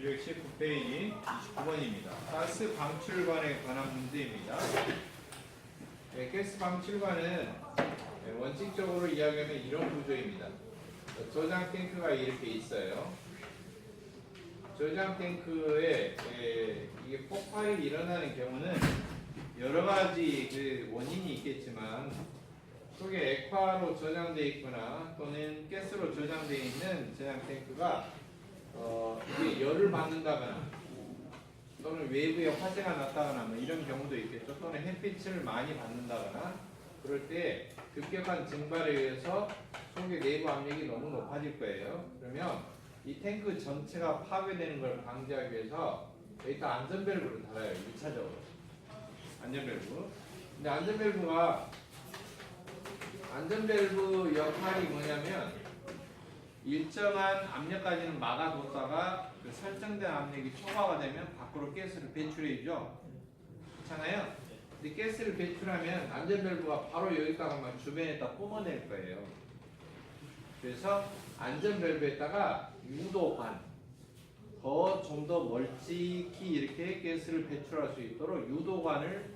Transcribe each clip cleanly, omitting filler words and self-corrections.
219페이지 29번입니다. 가스 방출관에 관한 문제입니다. 네, 가스 방출관은 원칙적으로 이야기하면 이런 구조입니다. 저장 탱크가 이렇게 있어요. 저장 탱크에 이게 폭발이 일어나는 경우는 여러 가지 그 원인이 있겠지만 속에 액화로 저장되어 있거나 또는 가스로 저장되어 있는 저장 탱크가 이게 열을 받는다거나 또는 외부에 화재가 났다거나 뭐 이런 경우도 있겠죠. 또는 햇빛을 많이 받는다거나 그럴 때 급격한 증발에 의해서 속의 내부 압력이 너무 높아질 거예요. 그러면 이 탱크 전체가 파괴되는 걸 방지하기 위해서 여기다 안전밸브를 달아요. 1차적으로 안전밸브. 근데 안전밸브 역할이 뭐냐면 일정한 압력까지는 막아뒀다가 그 설정된 압력이 초과가 되면 밖으로 가스를 배출해주죠. 그렇잖아요. 근데 가스를 배출하면 안전밸브가 바로 여기다가 막 주변에다 뿜어낼 거예요. 그래서 안전밸브에다가 유도관 좀 더 멀찍이 이렇게 가스를 배출할 수 있도록 유도관을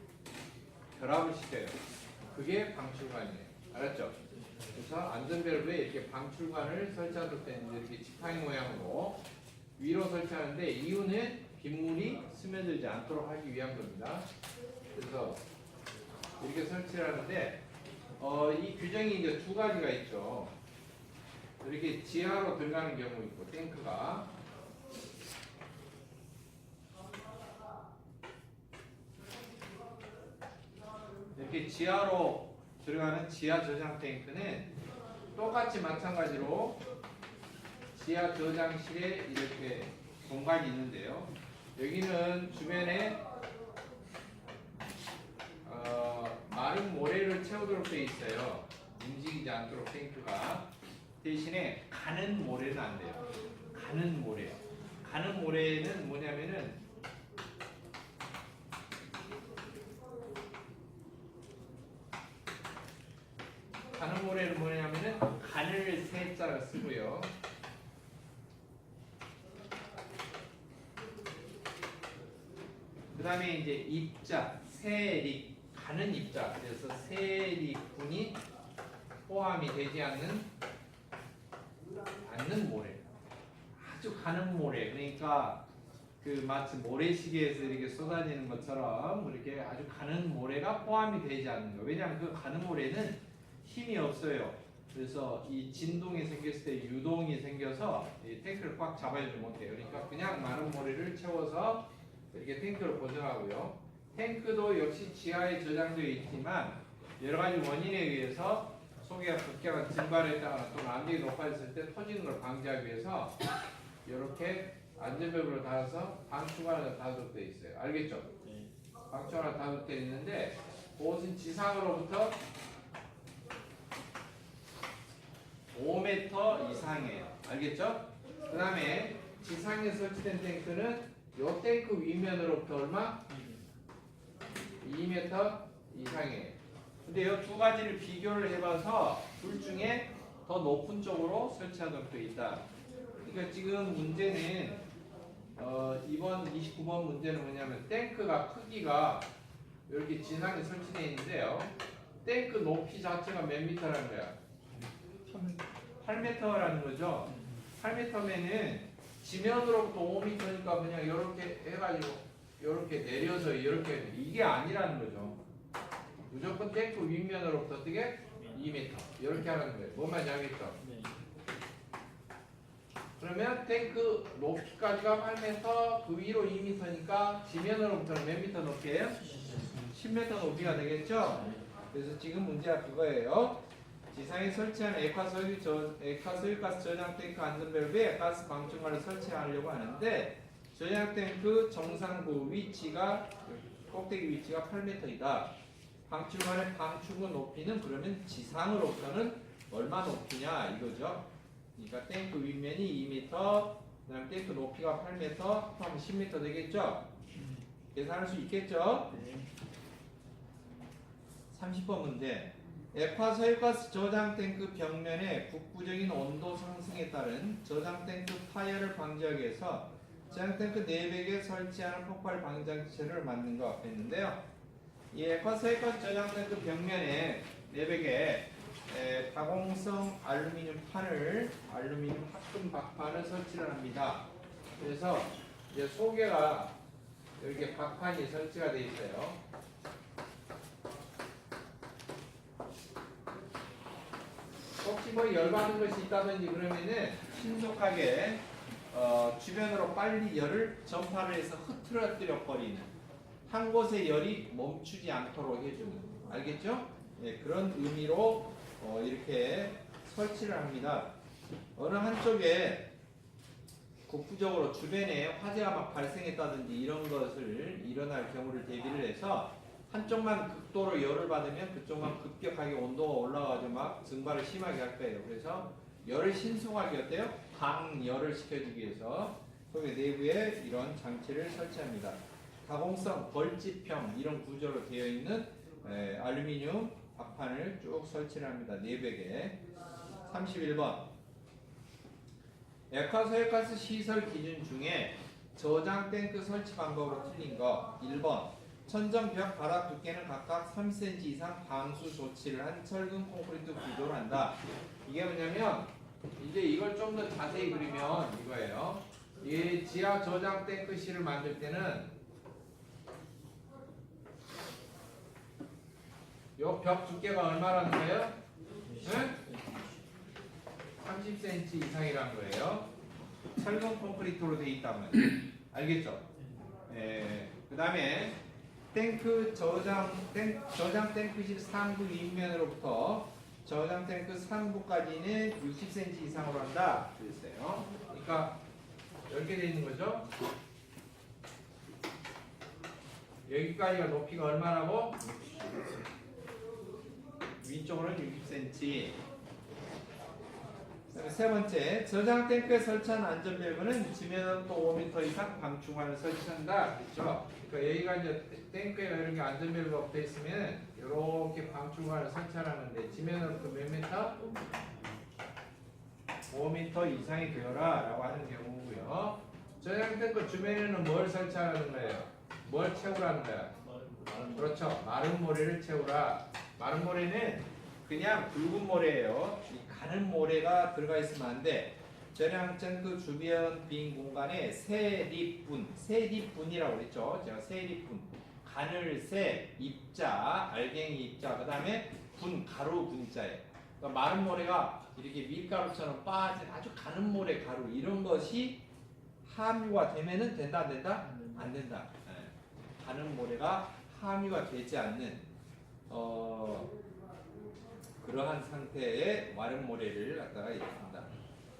결합을 시켜요. 그게 방출관이에요. 알았죠? 그래서 안전밸브에 이렇게 방출관을 설치하실 때는 이렇게 지팡이 모양으로 위로 설치하는데 이유는 빗물이 스며들지 않도록 하기 위한 겁니다. 그래서 이렇게 설치를 하는데 이 규정이 이제 두 가지가 있죠. 이렇게 지하로 들어가는 경우 있고 탱크가 이렇게 지하로 들어가는 지하 저장 탱크는 똑같이 마찬가지로 지하 저장실에 이렇게 공간이 있는데요. 여기는 주변에 마른 모래를 채우도록 되어 있어요. 움직이지 않도록 탱크가. 대신에 가는 모래는 안 돼요. 가는 모래. 가는 모래는 뭐냐면은 가는 모래는 뭐냐면은 가늘 세자를 쓰고요. 그 다음에 이제 입자, 세립, 가는 입자. 그래서 세립분이 포함이 되지 않는 모래. 아주 가는 모래. 그러니까 그 마치 모래시계에서 이렇게 쏟아지는 것처럼 이렇게 아주 가는 모래가 포함이 되지 않는 거예요. 왜냐하면 그 가는 모래는 힘이 없어요. 그래서 이 진동이 생겼을 때 유동이 생겨서 이 탱크를 꽉 잡아주지 못해요. 그러니까 그냥 마른 모래를 채워서 이렇게 탱크를 고정하고요. 탱크도 역시 지하에 저장되어 있지만 여러 가지 원인에 의해서 속에 급격한 증발했다거나 또는 압력이 높아졌을 때 터지는 걸 방지하기 위해서 이렇게 안전밸브를 달아서 방충관을 닫아놓게 되어 있어요. 알겠죠? 네. 방충관을 닫아놓게 되어 있는데 그것은 지상으로부터 5m 이상이에요. 알겠죠? 그 다음에 지상에 설치된 탱크는 이 탱크 위면으로부터 얼마? 2m 이상이에요. 근데 이 두 가지를 비교를 해봐서 둘 중에 더 높은 쪽으로 설치하도록 되어 있다. 그러니까 지금 문제는 이번 29번 문제는 뭐냐면 탱크가 크기가 이렇게 지상에 설치되어 있는데요. 탱크 높이 자체가 몇 미터라는 거야? 8m라는 거죠. 8m면은 지면으로부터 5m니까 그냥 이렇게 해가지고 이렇게 내려서 이렇게 이게 아니라는 거죠. 무조건 탱크 윗면으로부터 어떻게? 2m 이렇게 하라는 거예요. 뭔 말인지 알겠죠? 네. 그러면 탱크 높이까지가 8m 그 위로 2m니까 지면으로부터는 몇 미터 높이에요? 10m 높이가 되겠죠? 그래서 지금 문제가 그거예요. 지상에 설치한 액화소유가스 저장 탱크 안전밸브에 가스 방충관을 설치하려고 하는데 저장 탱크 정상부 위치가 꼭대기 위치가 8m이다. 방출관의 방출구 높이는 그러면 지상으로부터는 얼마 높이냐 이거죠. 그러니까 탱크 윗면이 2m, 그다음 탱크 높이가 8m, 그럼 10m 되겠죠? 계산할 수 있겠죠? 30번 문제. 액화소유가스 저장 탱크 벽면의 국부적인 온도 상승에 따른 저장 탱크 파열을 방지하기 위해서 저장 탱크 내벽에 설치하는 폭발 방장체를 만든 것 했는데요. 이 액화서액화 저장 탱크 벽면에 내벽에 가공성 알루미늄 합금 박판을 설치를 합니다. 그래서 이제 소개가 이렇게 박판이 설치가 되어 있어요. 혹시 뭐 열받은 것이 있다든지 그러면은 신속하게 주변으로 빨리 열을 전파를 해서 흐트러뜨려 버리는, 한 곳에 열이 멈추지 않도록 해주는, 알겠죠? 네, 그런 의미로 이렇게 설치를 합니다. 어느 한쪽에 국부적으로 주변에 화재가 막 발생했다든지 이런 것을 일어날 경우를 대비를 해서 한쪽만 극도로 열을 받으면 그쪽만 급격하게 온도가 올라가지고 막 증발을 심하게 할 거예요. 그래서 열을 신속하게 어때요? 방열을 시켜주기 위해서 속의 내부에 이런 장치를 설치합니다. 가공성 벌집형 이런 구조로 되어 있는 알루미늄 박판을 쭉 설치를 합니다. 내벽에. 31번 액화소액가스 시설 기준 중에 저장 탱크 설치 방법으로 틀린 거. 1번 천정 벽 바닥 두께는 각각 3cm 이상 방수 조치를 한 철근 콘크리트 구조를 한다. 이게 뭐냐면 이제 이걸 좀 더 자세히 그리면 이거예요. 이 지하 저장 탱크실을 만들 때는 요 벽 두께가 얼마라는 거예요? 네? 30cm 이상이란 거예요. 철근 콘크리트로 되어 있다면. 알겠죠? 그 다음에 저장 탱크실 상부 윗면으로부터 저장 탱크 상부까지는 60cm 이상으로 한다. 그랬어요. 그러니까 이렇게 되어 있는 거죠. 여기까지가 높이가 얼마라고? 위쪽으로는 60cm. 세 번째, 저장 탱크에 설치한 안전벨브는 지면으로부터 5m 이상 방충망을 설치한다. 그렇죠? 그러니까 여기가 이제 탱크에 이런 게 안전벨브가 붙어 있으면 이렇게 방충망을 설치하라는데 지면으로부터 몇 미터? 5m 이상이 되어라 라고 하는 경우고요. 저장 탱크 주변에는 뭘 설치하라는 거예요? 뭘 채우라는 거야? 그렇죠. 마른 모래를 채우라. 마른 모래는 그냥 붉은 모래예요. 이 가는 모래가 들어가 있으면 안 돼. 저장 탱크 주변 빈 공간에 세립분이라고 그랬죠. 제가 세립분, 가늘새, 입자, 알갱이 입자, 그 다음에 분, 가루 분자예요. 그러니까 마른 모래가 이렇게 밀가루처럼 빠진 아주 가는 모래 가루 이런 것이 함유가 되면은 된다 안 된다? 안 된다. 가는 모래가 함유가 되지 않는 그러한 상태의 마른 모래를 갖다가 얘기합니다.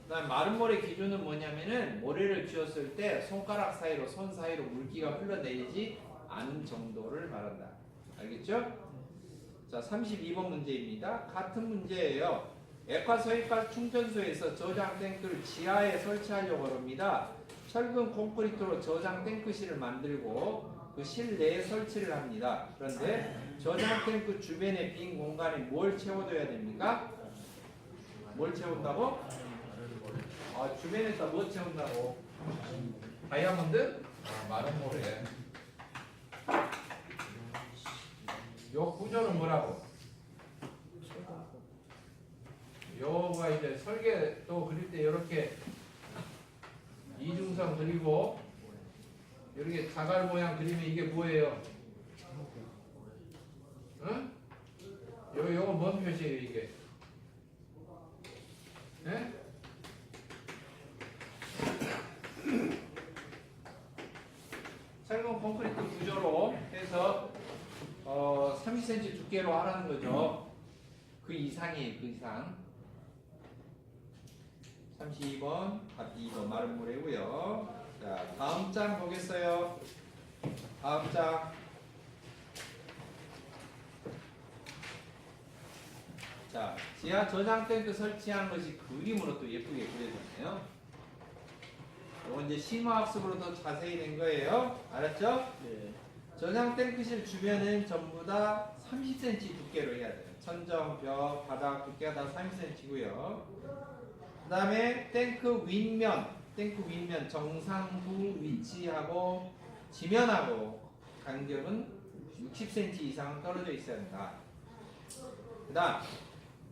그다음 마른 모래 기준은 뭐냐면은 모래를 쥐었을 때 손가락 사이로 손 사이로 물기가 흘러내리지 않은 정도를 말한다. 알겠죠? 자, 32번 문제입니다. 같은 문제예요. 액화소액가스 충전소에서 저장 탱크를 지하에 설치하려고 합니다. 철근 콘크리트로 저장 탱크실을 만들고 그 실내에 설치를 합니다. 그런데 저장 탱크 주변의 빈 공간에 뭘 채워둬야 됩니까? 뭘 채운다고? 주변에다 뭐 채운다고? 다이아몬드? 마른 모래. 요 구조는 뭐라고? 요가 이제 설계 또 그릴 때 이렇게 이중선 그리고 이렇게 자갈 모양 그리면 이게 뭐예요? 응? 요거 뭔 표시예요 이게? 네? 철근 콘크리트 구조로 해서 30cm 두께로 하라는 거죠. 그 이상이에요, 그 이상. 32번, 답 2번 마른 모래고요. 자, 다음 장 보겠어요. 다음 장. 자, 지하 저장 탱크 설치한 것이 그림으로 또 예쁘게 그려졌네요. 이건 이제 심화학습으로 더 자세히 된 거예요. 알았죠? 네. 저장 탱크실 주변은 전부 다 30cm 두께로 해야 돼요. 천정, 벽, 바닥 두께가 다 30cm고요. 그 다음에 탱크 윗면, 탱크 윗면 정상부 위치하고 지면하고 간격은 60cm 이상 떨어져 있어야 된다. 그 다음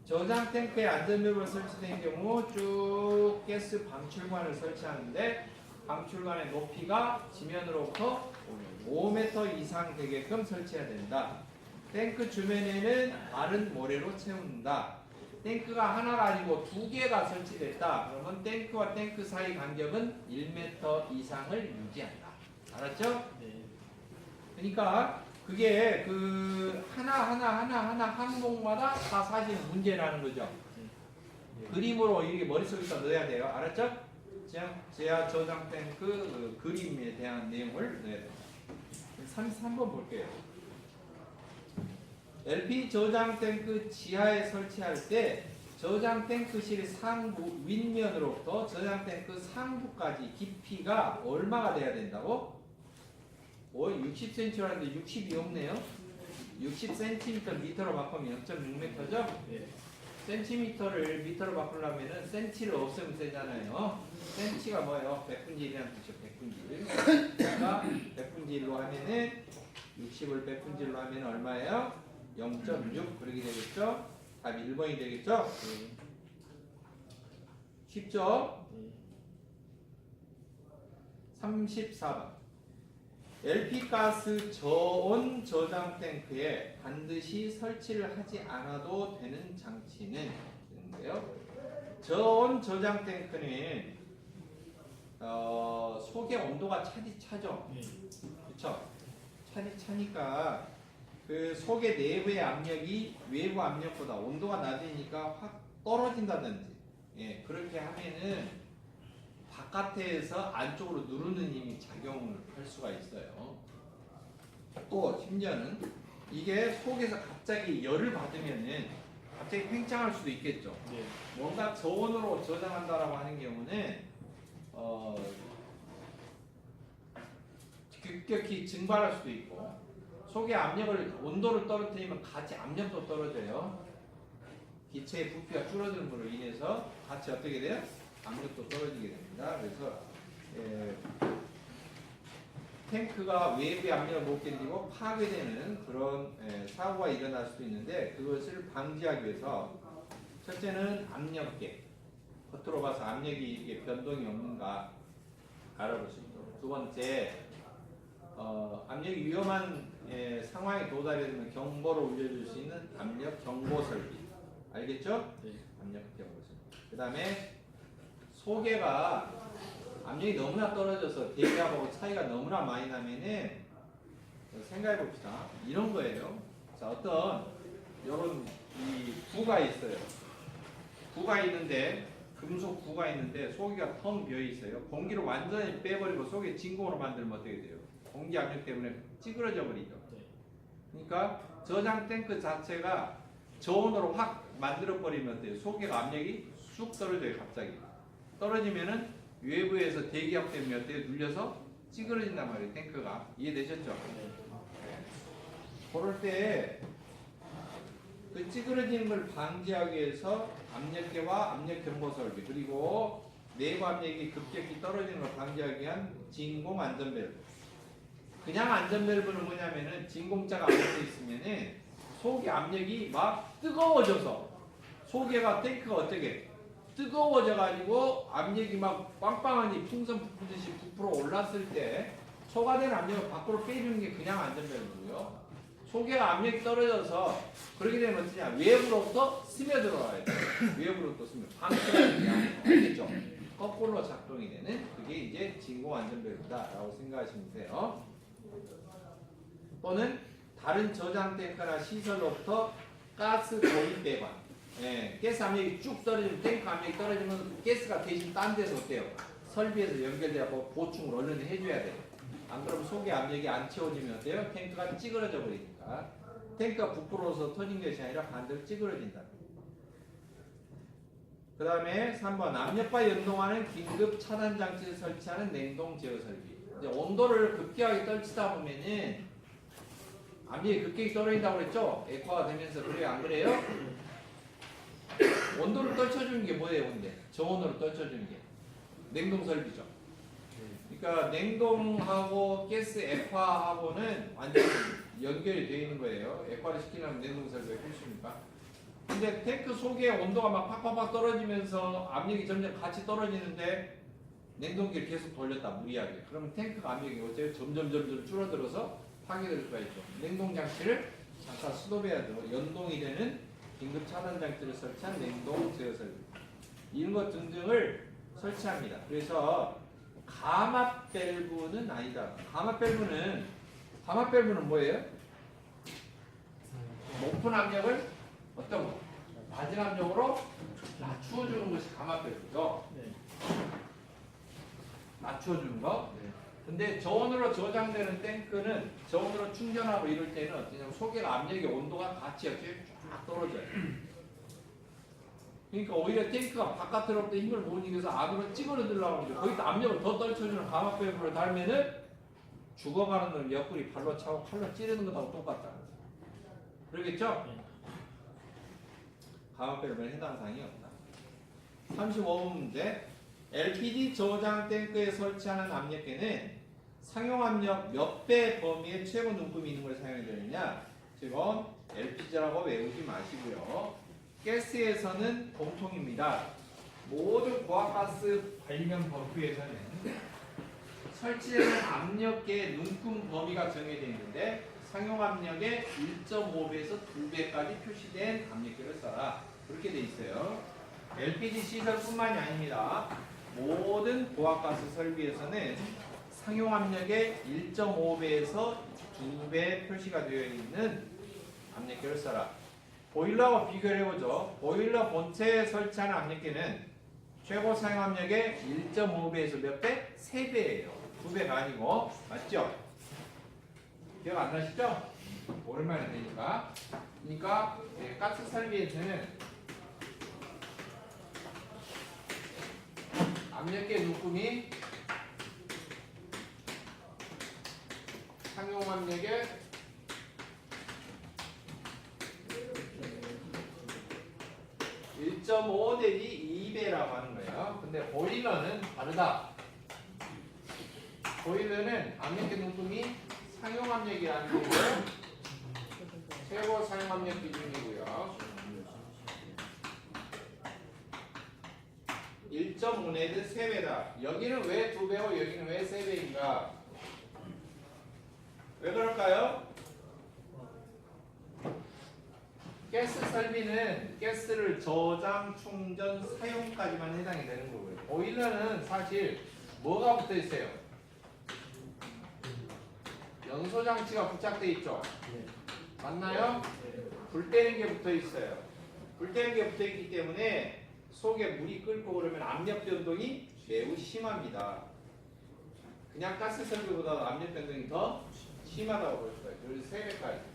저장 탱크에 안전벨브가 설치된 경우 쭉 가스 방출관을 설치하는데 방출관의 높이가 지면으로부터 5m 이상 되게끔 설치해야 된다. 탱크 주변에는 마른 모래로 채운다. 탱크가 하나가 아니고 두 개가 설치됐다. 그러면 탱크와 탱크 사이 간격은 1m 이상을 유지한다. 알았죠? 네. 그러니까 그게 그 하나 항목마다 다 사실 문제라는 거죠. 그림으로 이게 머릿속에서 넣어야 돼요. 알았죠? 지하 저장 탱크 그 그림에 대한 내용을 넣어야 됩니다. 33번 볼게요. LP 저장 탱크 지하에 설치할 때 저장 탱크실 상부 윗면으로부터 저장 탱크 상부까지 깊이가 얼마가 돼야 된다고? 60cm라는데 60이 없네요. 60cm 미터로 바꾸면 0.6m죠? 네. 센티미터를 미터로 바꾸려면은 센치를 없애면 되잖아요. 센치가 뭐예요? 백분질이라는 뜻이죠. 백분질. 그러니까 백분질로 하면은 60을 백분질로 하면 얼마예요? 0.6 그러게 되겠죠? 답 1번이 되겠죠? 네. 쉽죠? 네. 34번. LP 가스 저온 저장 탱크에 반드시 설치를 하지 않아도 되는 장치는 있는데요. 저온 저장 탱크는 속의 온도가 차죠. 네. 그렇죠? 차니까 그 속의 내부의 압력이 외부 압력보다 온도가 낮으니까 확 떨어진다든지, 예, 그렇게 하면은 바깥에서 안쪽으로 누르는 힘이 작용을 할 수가 있어요. 또 심지어는 이게 속에서 갑자기 열을 받으면은 갑자기 팽창할 수도 있겠죠. 네. 뭔가 저온으로 저장한다라고 하는 경우는 급격히 증발할 수도 있고, 속의 압력을 온도를 떨어뜨리면 같이 압력도 떨어져요. 기체의 부피가 줄어들므로 인해서 같이 어떻게 돼요? 압력도 떨어지게 됩니다. 그래서 탱크가 외부의 압력을 못 견디고 파괴되는 그런 사고가 일어날 수도 있는데, 그것을 방지하기 위해서 첫째는 압력계, 겉으로 봐서 압력이 이게 변동이 없는가 알아볼 수 있도록. 두 번째, 압력이 위험한 상황에 도달해 되면 경보를 울려줄 수 있는 압력 경보 설비. 알겠죠? 네. 압력 경보 설비. 그 다음에 소개가 압력이 너무나 떨어져서 대기압하고 차이가 너무나 많이 나면은 생각해 봅시다. 이런 거예요. 자, 어떤 이런 이 구가 있어요. 구가 있는데, 금속 구가 있는데 속이가 텅 비어 있어요. 공기를 완전히 빼버리고 속에 진공으로 만들면 어떻게 돼요? 공기 압력 때문에 찌그러져 버리죠. 네. 그러니까 저장 탱크 자체가 저온으로 확 만들어 버리면 어때요? 속에가 압력이 쑥 떨어져요. 갑자기 떨어지면은 외부에서 대기압 때문에 어때요? 눌려서 찌그러진단 말이에요. 탱크가. 이해되셨죠? 네. 그럴 때 그 찌그러지는 걸 방지하기 위해서 압력계와 압력 경보 설비, 그리고 내부 압력이 급격히 떨어지는 걸 방지하기 위한 진공 안전밸브. 그냥 안전밸브는 뭐냐면은 진공자가 안 붙어 있으면은 속의 압력이 막 뜨거워져서, 속에가 탱크가 어떻게 뜨거워져 가지고 압력이 막 빵빵하니 풍선 부푸듯이 부풀어 올랐을 때 초과된 압력을 밖으로 빼주는 게 그냥 안전밸브고요. 속에가 압력이 떨어져서 그렇게 되면 어떠냐? 외부로부터 스며들어와야 돼요. 외부로부터 방출하는 게 아니고, 알겠죠? 거꾸로 작동이 되는 그게 이제 진공 안전밸브다라고 생각하시면 돼요. 또는 다른 저장 탱크나 시설로부터 가스 도입 배관. 예, 가스 압력이 쭉 떨어지면, 탱크 압력이 떨어지면 가스가 대신 딴 데서 어때요? 설비에서 연결되고 보충을 얼른 해줘야 돼요. 안 그러면 속의 압력이 안 채워지면 어때요? 탱크가 찌그러져 버리니까. 탱크가 부풀어서 터진 것이 아니라 반대로 찌그러진다. 그 다음에 3번, 압력과 연동하는 긴급 차단 장치를 설치하는 냉동 제어 설비. 이제 온도를 급격하게 떨치다 보면은 압력이 급격히 떨어진다고 그랬죠? 액화가 되면서. 그래요, 안 그래요? 온도를 떨쳐주는 게 뭐예요, 근데? 저온으로 떨쳐주는 게. 냉동 설비죠. 그러니까 냉동하고 가스 액화하고는 완전히 연결이 되어 있는 거예요. 액화를 시키려면 냉동 설비가 필수니까. 근데 탱크 속에 온도가 막 팍팍팍 떨어지면서 압력이 점점 같이 떨어지는데 냉동기를 계속 돌렸다 무리하게. 그러면 탱크가 압력이 어째요? 점점 줄어들어서 파괴될 수가 있죠. 냉동 장치를 잠깐 스톱해야죠. 연동이 되는 긴급 차단 장치를 설치한 냉동 제어 설비. 이런 것 등등을 설치합니다. 그래서 감압 밸브는 아니다. 감압 밸브는 뭐예요? 높은 압력을 어떤 거? 낮은 압력으로 낮추어주는 것이 감압 밸브죠. 낮춰주는 거. 근데 저온으로 저장되는 탱크는 저온으로 충전하고 이럴 때는 어떠냐면 속에가 압력의 온도가 같이 이렇게 쫙 떨어져요. 그러니까 오히려 탱크가 바깥으로부터 힘을 못 이겨서 안으로 찌그러들려고 하는데 거기다 압력을 더 떨쳐주는 감압 밸브를 달면은 죽어가는 놈 옆구리 발로 차고 칼로 찌르는 것하고 똑같다. 그러겠죠? 감압 밸브는 해당 사항이 없다. 35번 문제. LPG 저장 탱크에 설치하는 압력계는 상용 압력 몇 배 범위의 최고 눈금이 있는 걸 사용해야 되느냐? 지금 LPG라고 외우지 마시고요. 가스에서는 공통입니다. 모든 고압가스 관련 법규에서는 설치되는 압력계 눈금 범위가 정해져 있는데 상용 압력의 1.5배에서 2배까지 표시된 압력계를 써라. 그렇게 돼 있어요. LPG 시설뿐만이 아닙니다. 모든 고압가스 설비에서는 상용 압력의 1.5배에서 2배 표시가 되어 있는 압력계를 써라. 보일러와 비교를 해보죠. 보일러 본체에 설치하는 압력계는 최고 사용 압력의 1.5배에서 몇 배? 3배예요. 2배가 아니고. 맞죠? 기억 안 나시죠? 오랜만에 되니까. 그러니까 가스 설비에서는 압력계 눈금이 상용 압력의 1.5 대비 2배라고 하는 거예요. 근데 보일러는 다르다. 보일러는 압력계 눈금이 상용 압력이라는 거고 최고 사용 압력 기준이고요. 1.5 내지 3배다. 여기는 왜 2배고 여기는 왜 3배인가? 왜 그럴까요? 가스 설비는 가스를 저장, 충전, 사용까지만 해당이 되는 거고요. 보일러는 사실 뭐가 붙어 있어요? 연소 장치가 부착되어 있죠? 맞나요? 불 때는 게 붙어 있어요. 불 때는 게 붙어 있기 때문에 속에 물이 끓고 그러면 압력 변동이 매우 심합니다. 그냥 가스 설비보다 압력 변동이 더 심하다고 볼 수가 있어요. 그래서 3배까지.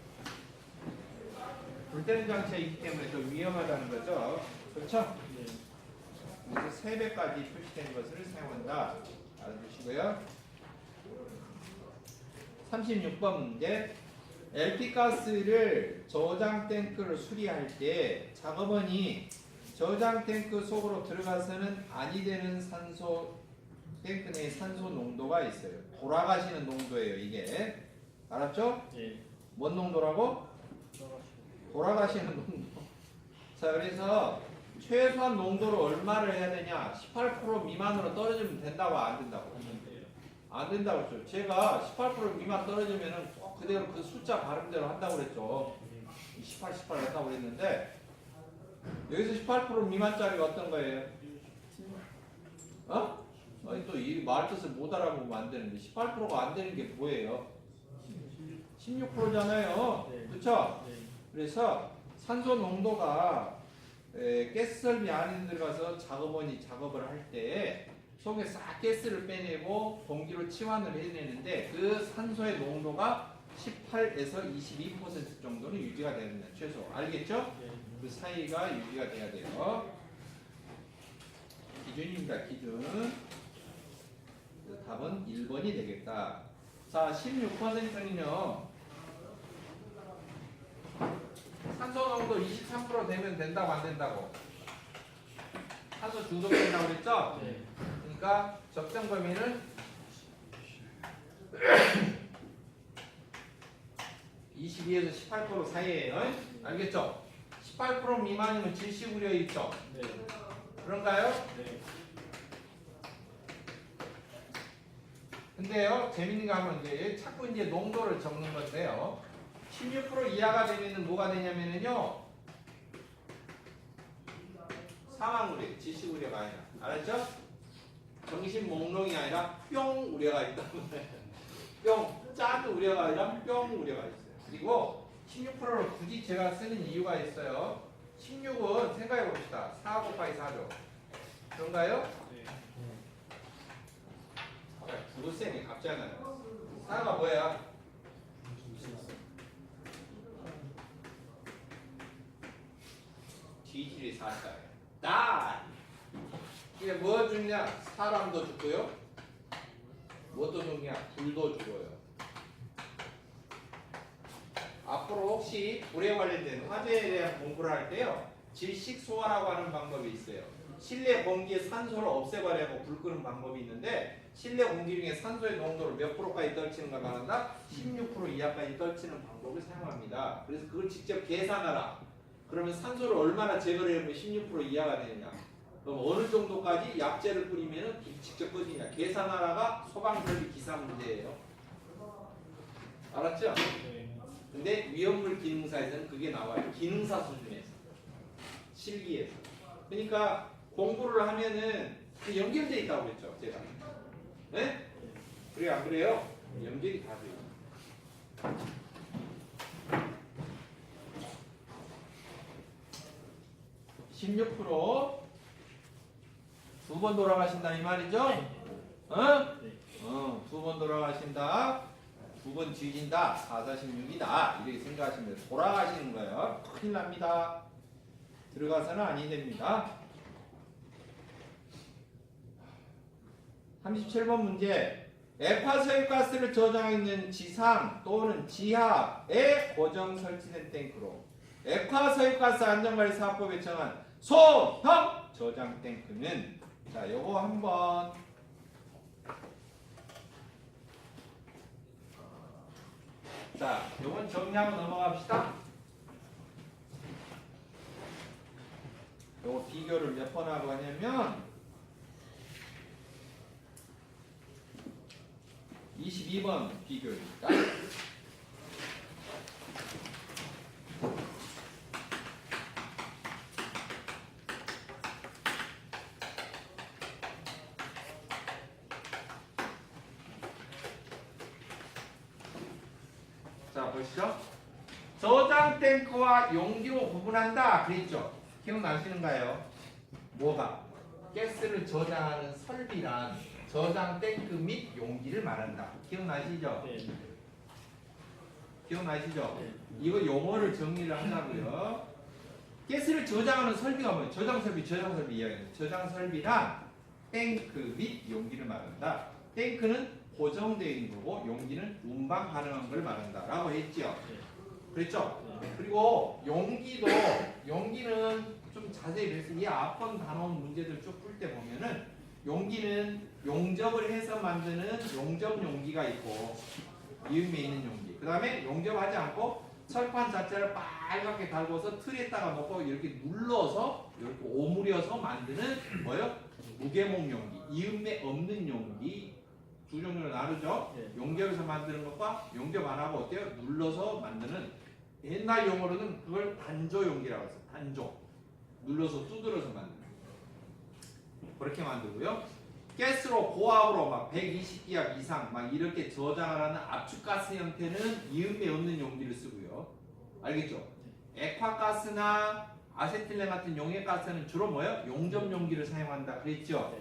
불때는 장치가 있기 때문에 더 위험하다는 거죠. 그렇죠? 그래서 3배까지 표시된 것을 사용한다. 알아두시고요. 36번 문제. LP가스를 저장 탱크를 수리할 때 작업원이 저장 탱크 속으로 들어가서는 아니 되는 산소 탱크 내에 산소 농도가 있어요. 돌아가시는 농도예요, 이게. 알았죠? 예. 뭔 농도라고? 돌아가시는 농도. 자, 그래서 최소한 농도를 얼마를 해야 되냐? 18% 미만으로 떨어지면 된다고 안 된다고? 안 된다고 했죠. 제가 18% 미만 떨어지면은 꼭 그대로 그 숫자 발음대로 한다고 그랬죠. 18 한다고 그랬는데 여기서 18% 미만짜리가 어떤 거예요? 어? 아니 또 이 말 뜻을 못 알아보면 안 되는데 18%가 안 되는 게 뭐예요? 16%잖아요. 네. 그렇죠? 네. 그래서 산소 농도가 가스 설비 안에 들어가서 작업원이 작업을 할 때 속에 싹 가스를 빼내고 공기로 치환을 해내는데 그 산소의 농도가 18에서 22% 정도는 유지가 돼야 된다. 최소. 알겠죠? 네. 그 사이가 유지가 돼야 돼요. 기준입니다. 기준. 답은 1번이 되겠다. 자, 16%는요. 산소 농도 23% 되면 된다고 안 된다고? 산소 중독된다고 그랬죠? 네. 그러니까 적정 범위는 22에서 18% 사이에요. 알겠죠? 18% 미만이면 질식 우려 있죠? 네. 그런가요? 네. 근데요, 재밌는 거 하면 이제 자꾸 이제 농도를 적는 건데요. 16% 이하가 되면은 뭐가 되냐면은요, 사망 우려, 질식 우려가 아니라, 알았죠? 정신 몽롱이 아니라 뿅 우려가 있다. 뿅, 짠 우려가 아니라 뿅 우려가 있어요. 그리고 16%를 굳이 제가 쓰는 이유가 있어요. 16은 생각해 봅시다. 4 곱하기 4죠. 그런가요? 네. 구도쌤이 갑자기잖아요. 4가 뭐야? 뒤질이 4자예요. 나! 이게 뭐 죽냐? 사람도 죽고요. 무엇도 죽냐? 불도 죽어요. 앞으로 혹시 불에 관련된 화재에 대한 공부를 할 때요. 질식 소화라고 하는 방법이 있어요. 실내 공기에 산소를 없애버리고 불 끄는 방법이 있는데 실내 공기 중에 산소의 농도를 몇 프로까지 떨치는가 말한다? 16% 이하까지 떨치는 방법을 사용합니다. 그래서 그걸 직접 계산하라. 그러면 산소를 얼마나 제거를 하면 16% 이하가 되느냐? 그럼 어느 정도까지 약재를 뿌리면 직접 꺼지냐? 계산하라가 소방설비 기사 문제예요. 알았죠? 네. 근데 위험물 기능사에서는 그게 나와요. 기능사 수준에서. 실기에서. 그러니까 공부를 하면은 연결돼 있다고 그랬죠, 제가. 네? 그래요, 안 그래요? 연결이 다 돼요. 16% 두 번 돌아가신다 이 말이죠? 어? 네. 두 번 돌아가신다. 두 번 뒤진다. 4-16이다. 이렇게 생각하시면 돼요. 돌아가시는 거예요. 큰일 납니다. 들어가서는 아니 됩니다. 37번 문제. 액화서입가스를 저장하고 있는 지상 또는 지하에 고정 설치된 탱크로 액화서입가스 안전관리사업법에 정한 소형 저장 탱크는 자, 요거 한번 자, 요건 정리하고 넘어갑시다. 요거 비교를 몇 번 하고 하냐면 22번 비교입니다. 자, 보시죠. 저장 탱크와 용기로 구분한다 그랬죠. 기억나시는가요? 뭐가? 가스를 저장하는 설비란 저장 탱크 및 용기를 말한다. 기억나시죠? 네. 기억나시죠? 네. 이거 용어를 정리를 하자고요. 가스를 저장하는 설비가 뭐예요? 저장 설비 이야기예요. 저장 설비란 탱크 및 용기를 말한다. 탱크는 고정되어 있는 거고 용기는 운반 가능한 걸 말한다라고 했죠. 그랬죠? 네. 그리고 용기는 좀 자세히 그래서 이 앞번 단원 문제들 쭉 풀 때 보면은 용기는 용접을 해서 만드는 용접 용기가 있고 이음에 있는 용기. 그 다음에 용접하지 않고 철판 자체를 빨갛게 달고서 틀에다가 놓고 이렇게 눌러서 이렇게 오므려서 만드는 뭐요? 무게목 용기. 이음에 없는 용기 두 종류로 나누죠. 네. 용접해서 만드는 것과 용접 안 하고 어때요? 눌러서 만드는 옛날 용어로는 그걸 단조 용기라고 했어요. 단조. 눌러서 두드려서 만드는. 그렇게 만들고요. 가스로 고압으로 막 120기압 이상 막 이렇게 저장을 하는 압축가스 형태는 이음에 없는 용기를 쓰고요. 알겠죠? 액화가스나 아세틸렌 같은 용해가스는 주로 뭐예요? 용접 용기를 사용한다. 그랬죠?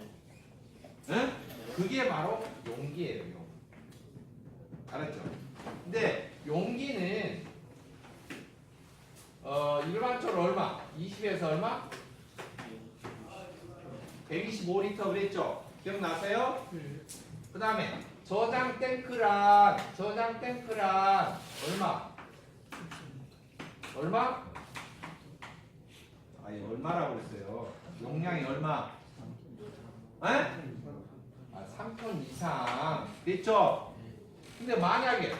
응? 그게 바로 용기예요. 용. 알았죠? 근데 용기는 일반적으로 얼마? 20에서 얼마? 125리터 그랬죠? 기억나세요? 그 다음에 저장 탱크란 얼마? 얼마? 아니 얼마라고 그랬어요. 용량이 얼마? 에? 3톤 이상 됐죠? 근데 만약에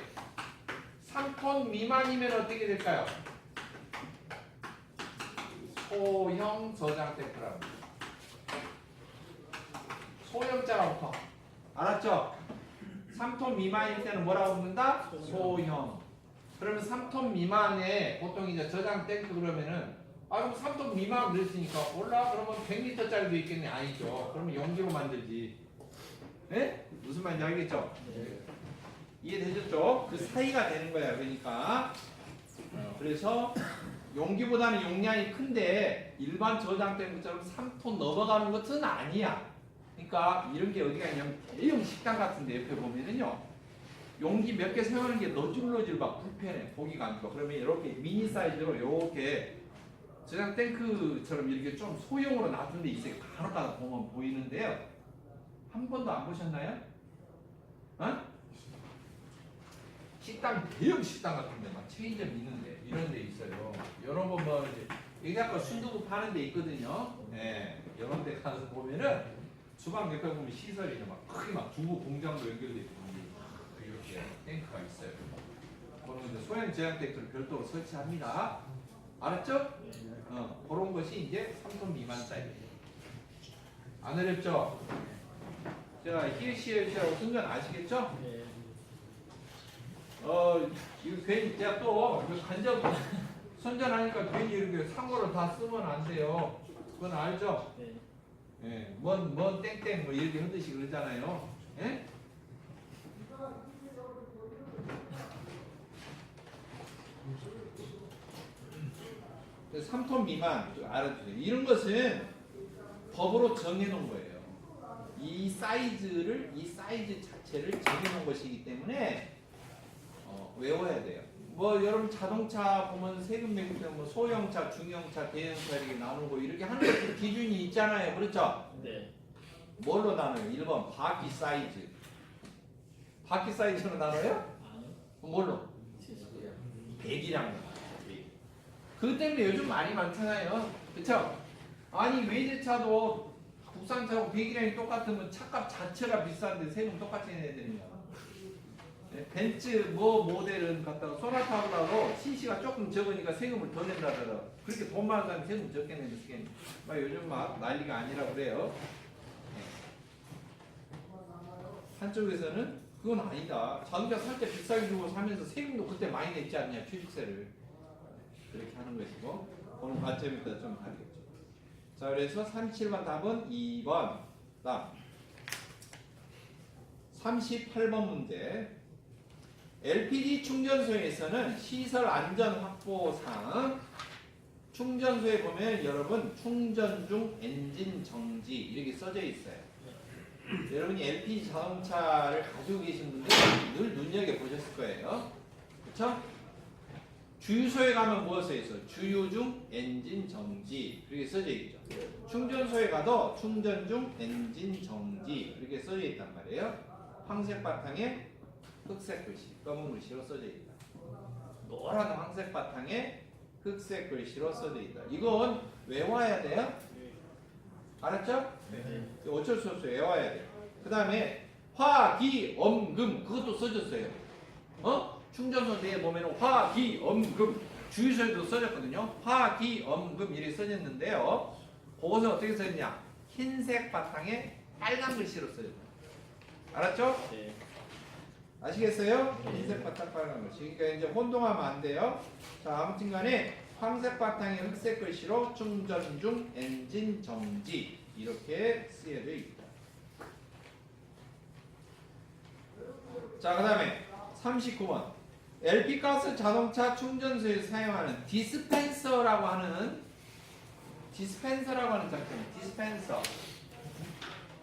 3톤 미만이면 어떻게 될까요? 소형 저장 탱크라고. 소형자가 붙어. 알았죠? 3톤 미만일 때는 뭐라고 부른다? 소형. 그러면 3톤 미만에 보통 이제 저장 탱크 그러면은 그럼 3톤 미만 그랬으니까 몰라? 그러면 100리터짜리도 있겠네? 아니죠. 그러면 용기로 만들지. 네? 무슨 말인지 알겠죠? 네. 이해되셨죠? 그 사이가 되는 거야. 그러니까 그래서 용기보다는 용량이 큰데 일반 저장 탱크처럼 3톤 넘어가는 것은 아니야. 그러니까 이런 게 어디가 있냐면 대형 식당 같은데 옆에 보면은요 용기 몇 개 세우는 게 너질너질 막 불편해. 보기가 안 좋아. 그러면 이렇게 미니 사이즈로 이렇게 저장 탱크처럼 이렇게 좀 소형으로 놔둔 데 있어요. 간혹가다 보면 보이는데요. 한 번도 안 보셨나요? 어? 식당, 대형 식당 같은데 막 체인점 있는데 이런 데 있어요. 여러 번 뭐 이제 여기 아까 순두부 파는 데 있거든요. 네, 이런 데 가서 보면은 주방 옆에 보면 시설이 막 크게 막 두부 공장도 연결돼 있고 이렇게 탱크가 있어요. 그런 이제 소형 저장 탱크를 별도로 설치합니다. 알았죠? 그런 것이 이제 3톤 미만짜리. 안 어렵죠? 자, 히읗시하고 순전 아시겠죠? 네. 이거 괜히 제가 또 간접 선전하니까 괜히 이렇게 상호를 다 쓰면 안 돼요. 그건 알죠? 네. 예, 뭔 땡땡 뭐 이렇게 흔드시 그러잖아요. 예? 그래서 3톤 미만 알아두세요. 이런 것은 법으로 정해놓은 거예요. 이 사이즈 자체를 정해놓은 것이기 때문에 외워야 돼요. 뭐 여러분 자동차 보면 세금 매길 때 뭐 소형차, 중형차, 대형차 이렇게 나누고 이렇게 하는 것도 기준이 있잖아요. 그렇죠? 네. 뭘로 나눠요? 1번 바퀴 사이즈. 바퀴 사이즈로 나눠요? 아니요. 뭘로? 배기량. 그 때문에 요즘 말이 많잖아요. 그쵸? 아니 외제차도 국산차하고 배기량이 똑같으면 차값 자체가 비싼데 세금 똑같이 내야 되느냐. 벤츠 뭐 모델은 갖다가 소나타보다도 CC가 조금 적으니까 세금을 더 낸다더라. 그렇게 돈 많은 사람이 세금 적게 내는 게 막 요즘 막 난리가 아니라 그래요. 한쪽에서는 그건 아니다. 자동차 살 때 비싸게 주고 사면서 세금도 그때 많이 냈지 않냐, 취득세를. 그렇게 하는 것이고, 그런 관점에 따라 좀 다르겠죠. 자, 그래서 37번 답은 2번. 다음 38번 문제. LPG 충전소에서는 시설 안전 확보상 충전소에 보면 여러분 충전 중 엔진 정지 이렇게 써져 있어요. 여러분이 LPG 자동차를 가지고 계신 분들 늘 눈여겨보셨을 거예요. 그렇죠? 주유소에 가면 뭐가 써있어? 주유 중 엔진 정지 이렇게 써져 있죠. 충전소에 가도 충전 중 엔진 정지 이렇게 써져 있단 말이에요. 황색 바탕에 흑색 글씨, 검은 글씨로 써져 있다. 노란 황색 바탕에 흑색 글씨로 써져 있다. 이건 외워야 돼요? 알았죠? 네. 어쩔 수 없어요. 외워야 돼요. 그 다음에 화, 기, 엄, 금 그것도 써졌어요. 충전소 내에 보면 화, 기, 엄, 금 주유소에도 써졌거든요. 화, 기, 엄, 금 이렇게 써졌는데요. 그것은 어떻게 써졌냐? 흰색 바탕에 빨간 글씨로 써졌다. 알았죠? 네. 아시겠어요? 흰색 바탕 빨간 글씨. 그러니까 이제 혼동하면 안 돼요. 자, 아무튼 간에 황색 바탕에 흑색 글씨로 충전 중 엔진 정지 이렇게 쓰여져 있다. 자, 그 다음에 39번 LP가스 자동차 충전소에서 사용하는 디스펜서라고 하는 장점. 디스펜서.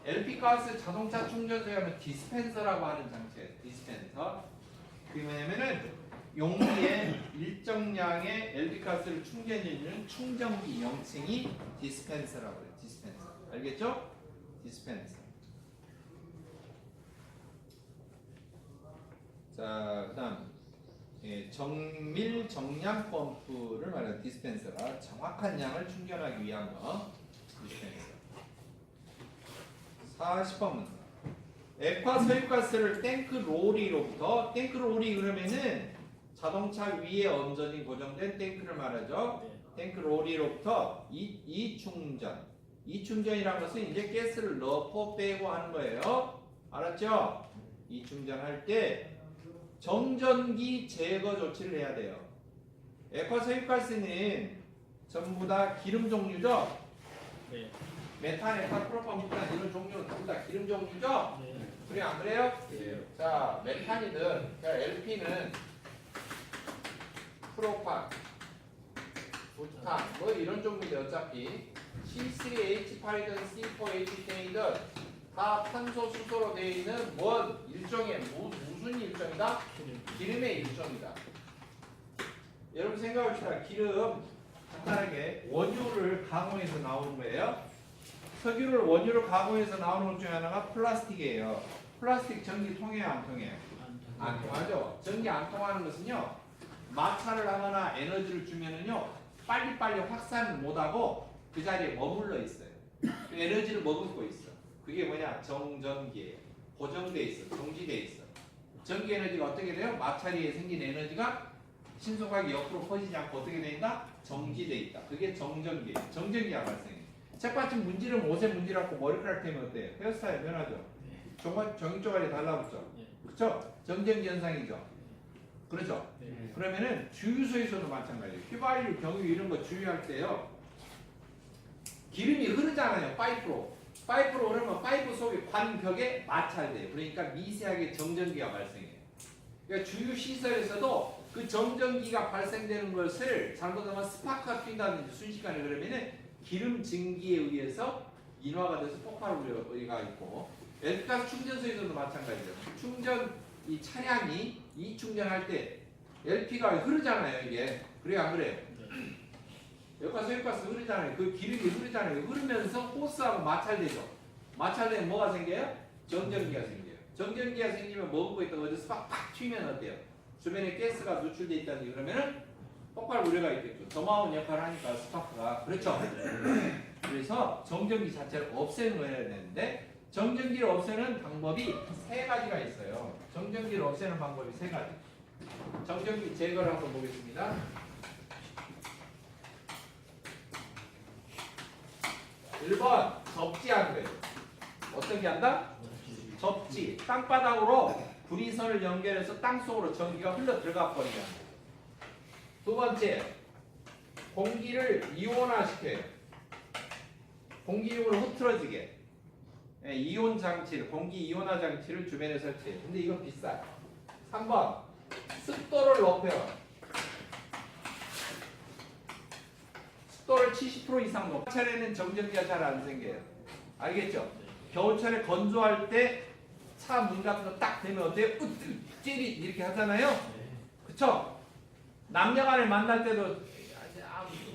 LP가스 자동차 충전소에 하면 디스펜서라고 하는 장치예요. 디스펜서. 그게 뭐냐면은 용기에 일정량의 LP가스를 충전해주는 충전기 명칭이 디스펜서라고 해요. 디스펜서. 알겠죠? 디스펜서. 자, 그 다음 정밀 정량 펌프를 말하는 디스펜서가 정확한 양을 충전하기 위한 거. 디스펜서. 40번 문제. 액화 서유가스를 탱크 로리로부터 탱크 로리 그러면은 자동차 위에 얹어진 고정된 탱크를 말하죠. 탱크 로리로부터 이충전이라는 것은 이제 가스를 넣고 빼고 하는 거예요. 알았죠? 이충전할 때 정전기 제거 조치를 해야 돼요. 액화 서유가스는 전부 다 기름 종류죠? 네. 메탄, 에탄, 프로판, 부탄 이런 종류는 전부 다 기름 종류죠? 네. 그래 안 그래요? 네. 자, 메탄이든 LP는 프로판, 부탄 뭐 이런 종류인데 어차피 C3H8이든 C4H10이든 다 탄소 수소로 되어 있는 뭔 일종의 무슨 일종이다? 기름의 일종이다. 여러분 생각합시다. 기름 간단하게 원유를 가공해서 나오는 거예요. 석유를 원유를 가공해서 나오는 것 중에 하나가 플라스틱이에요. 플라스틱 전기 통해요, 안 통해요? 안 통하죠. 전기 안 통하는 것은요, 마찰을 하거나 에너지를 주면은요, 빨리빨리 확산을 못하고 그 자리에 머물러 있어요. 그 에너지를 머금고 있어. 그게 뭐냐? 정전기예요. 고정돼 있어. 정지돼 있어. 전기 에너지가 어떻게 돼요? 마찰에 생긴 에너지가 신속하게 옆으로 퍼지지 않고 어떻게 된다? 정지돼 있다. 그게 정전기예요. 정전기가 발생해요. 책받침 문지르면 옷에 문지르고 머리카락 때문에 어때요? 헤어스타일 변하죠? 종이 쪼가리 달라붙죠? 그렇죠? 정전기 현상이죠? 그렇죠? 그러면은 주유소에서도 마찬가지예요. 휘발유, 경유 이런 거 주유할 때요. 기름이 흐르잖아요. 파이프로 흐르면 파이프 속에 관벽에 마찰돼요. 그러니까 미세하게 정전기가 발생해요. 그러니까 주유 시설에서도 그 정전기가 발생되는 것을 잘못하면 스파크가 튄다든지 순식간에 그러면은 기름 증기에 의해서 인화가 돼서 폭발 우려가 있고, LP가스 충전소에서도 마찬가지예요. 이 차량이 이충전할 때 LP가 흐르잖아요, 이게. 그래 안 그래요? 여기가스 쇠가스 흐르잖아요. 그 기름이 흐르잖아요. 흐르면서 호스하고 마찰되죠. 마찰되면 뭐가 생겨요? 정전기가 생겨요. 정전기가 생기면 머금고 있다가 어디서 팍팍 튀면 어때요? 주변에 가스가 누출돼 있다든지 그러면은 폭발 우려가 있겠죠. 점화원 역할을 하니까 스파크가. 그렇죠? 그래서 정전기 자체를 없애는 거 해야 되는데, 정전기를 없애는 방법이 세 가지가 있어요. 정전기를 없애는 방법이 세 가지. 정전기 제거를 한번 보겠습니다. 1번 접지하는 거예요. 어떻게 한다? 접지. 땅바닥으로 구리선을 연결해서 땅속으로 전기가 흘러 들어가 버리게 한다. 두 번째, 공기를 이온화시켜요. 공기력으로 흐트러지게. 이온 장치를, 공기 이온화 장치를 주변에 설치해요. 근데 이건 비싸요. 3번, 습도를 높여요. 습도를 70% 이상 높여. 겨울철에는 정전기가 잘 안 생겨요. 알겠죠? 겨울철에 건조할 때 차 문 같은 거 딱 대면 어때요? 찌릿 이렇게 하잖아요? 그쵸? 남녀간에 만날 때도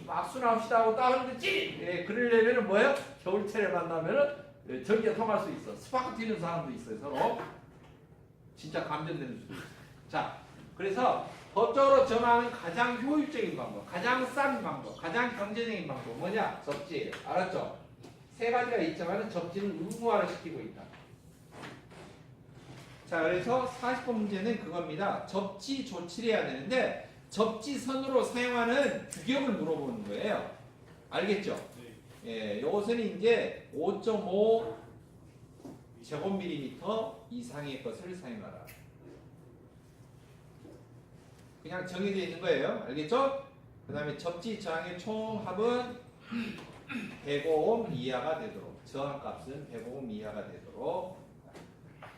막수나옵시다 하고 따르는데 찌릿! 그러려면 뭐예요? 겨울철에 만나면은 전기가 통할 수 있어. 스파크 튀는 사람도 있어요, 서로. 진짜 감전되는 수도 있어요. 자, 그래서 법적으로 정하는 가장 효율적인 방법, 가장 싼 방법, 가장 경제적인 방법 뭐냐? 접지예요. 알았죠? 세 가지가 있지만 접지는 의무화를 시키고 있다. 자, 그래서 40번 문제는 그겁니다. 접지 조치를 해야 되는데 접지선으로 사용하는 규격을 물어보는 거예요. 알겠죠? 예, 요것은 이제 5.5 제곱밀리미터 이상의 것을 사용하라. 그냥 정해져 있는 거예요. 알겠죠? 그 다음에 접지 저항의 총합은 105옴 이하가 되도록, 저항값은 105옴 이하가 되도록,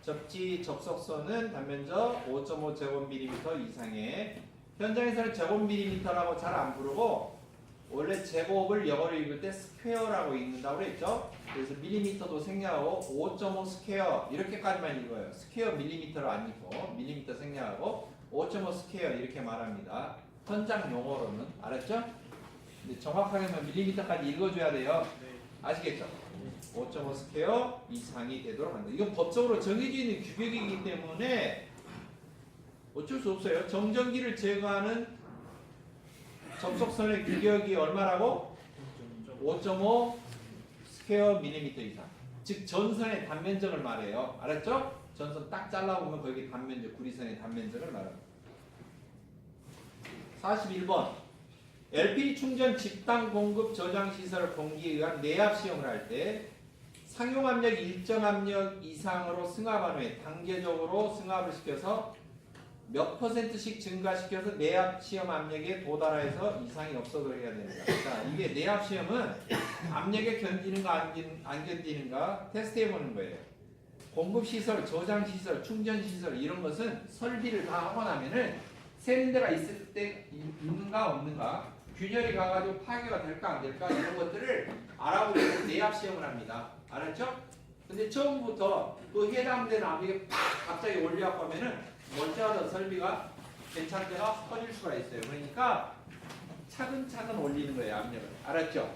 접지 접속선은 단면적 5.5 제곱밀리미터 이상의, 현장에서는 제곱밀리미터라고 잘 안 부르고 원래 제곱을 영어로 읽을 때 스퀘어라고 읽는다고 그랬죠? 그래서 밀리미터도 생략하고 5.5 스퀘어 이렇게까지만 읽어요. 스퀘어 밀리미터로 안 읽고 밀리미터 생략하고 5.5 스퀘어 이렇게 말합니다. 현장 용어로는. 알았죠? 근데 정확하게는 밀리미터까지 읽어줘야 돼요. 아시겠죠? 5.5 스퀘어 이상이 되도록 한다. 이건 법적으로 정해져 있는 규격이기 때문에 어쩔 수 없어요. 정전기를 제거하는 접속선의 규격이 얼마라고? 5.5 스퀘어 밀리미터 이상. 즉 전선의 단면적을 말해요. 알았죠? 전선 딱 잘라보면 거기 단면적, 구리선의 단면적을 말합니다. 41번 LP 충전 집단 공급 저장 시설 공기에 의한 내압 시험을 할 때 상용 압력 일정 압력 이상으로 승합한 후에 단계적으로 승합을 시켜서 몇 %씩 증가시켜서 내압 시험 압력에 도달해서 이상이 없어도 해야 됩니다. 자, 이게 내압 시험은 압력에 견디는가 안 견디는가 테스트해 보는 거예요. 공급 시설, 저장 시설, 충전 시설 이런 것은 설비를 다 하고 나면은 새는 데가 있을 때 있는가 없는가 균열이 가가지고 파괴가 될까 안 될까 이런 것들을 알아보기 위해서 내압 시험을 합니다. 알았죠? 근데 처음부터 그 해당되는 압력이 팍 갑자기 올려갖고 하면은 멀쩡하던 설비가 괜찮다가 커질 수가 있어요. 그러니까 차근차근 올리는 거예요, 압력을. 알았죠?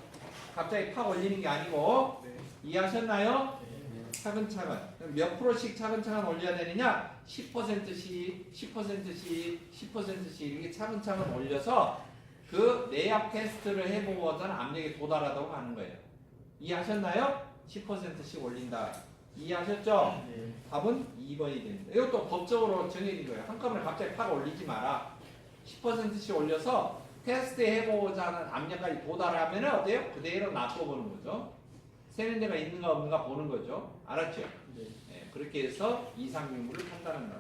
갑자기 팍 올리는 게 아니고 네. 이해하셨나요? 차근차근. 그럼 몇 프로씩 차근차근 올려야 되느냐? 10%씩, 10%씩, 10%씩 이렇게 차근차근 올려서 그 내압 테스트를 해보고선 압력에 도달하다고 하는 거예요. 이해하셨나요? 10%씩 올린다. 이해하셨죠? 네. 답은 2번이 됩니다. 이것도 법적으로 정해진 거예요. 한꺼번에 갑자기 팍 올리지 마라. 10%씩 올려서 테스트 해보고자 하는 압력까지 도달하면 어때요? 그대로 놔둬보는 거죠. 새는 데가 있는가 없는가 보는 거죠. 알았죠? 네. 네, 그렇게 해서 이상균물을 판단한다.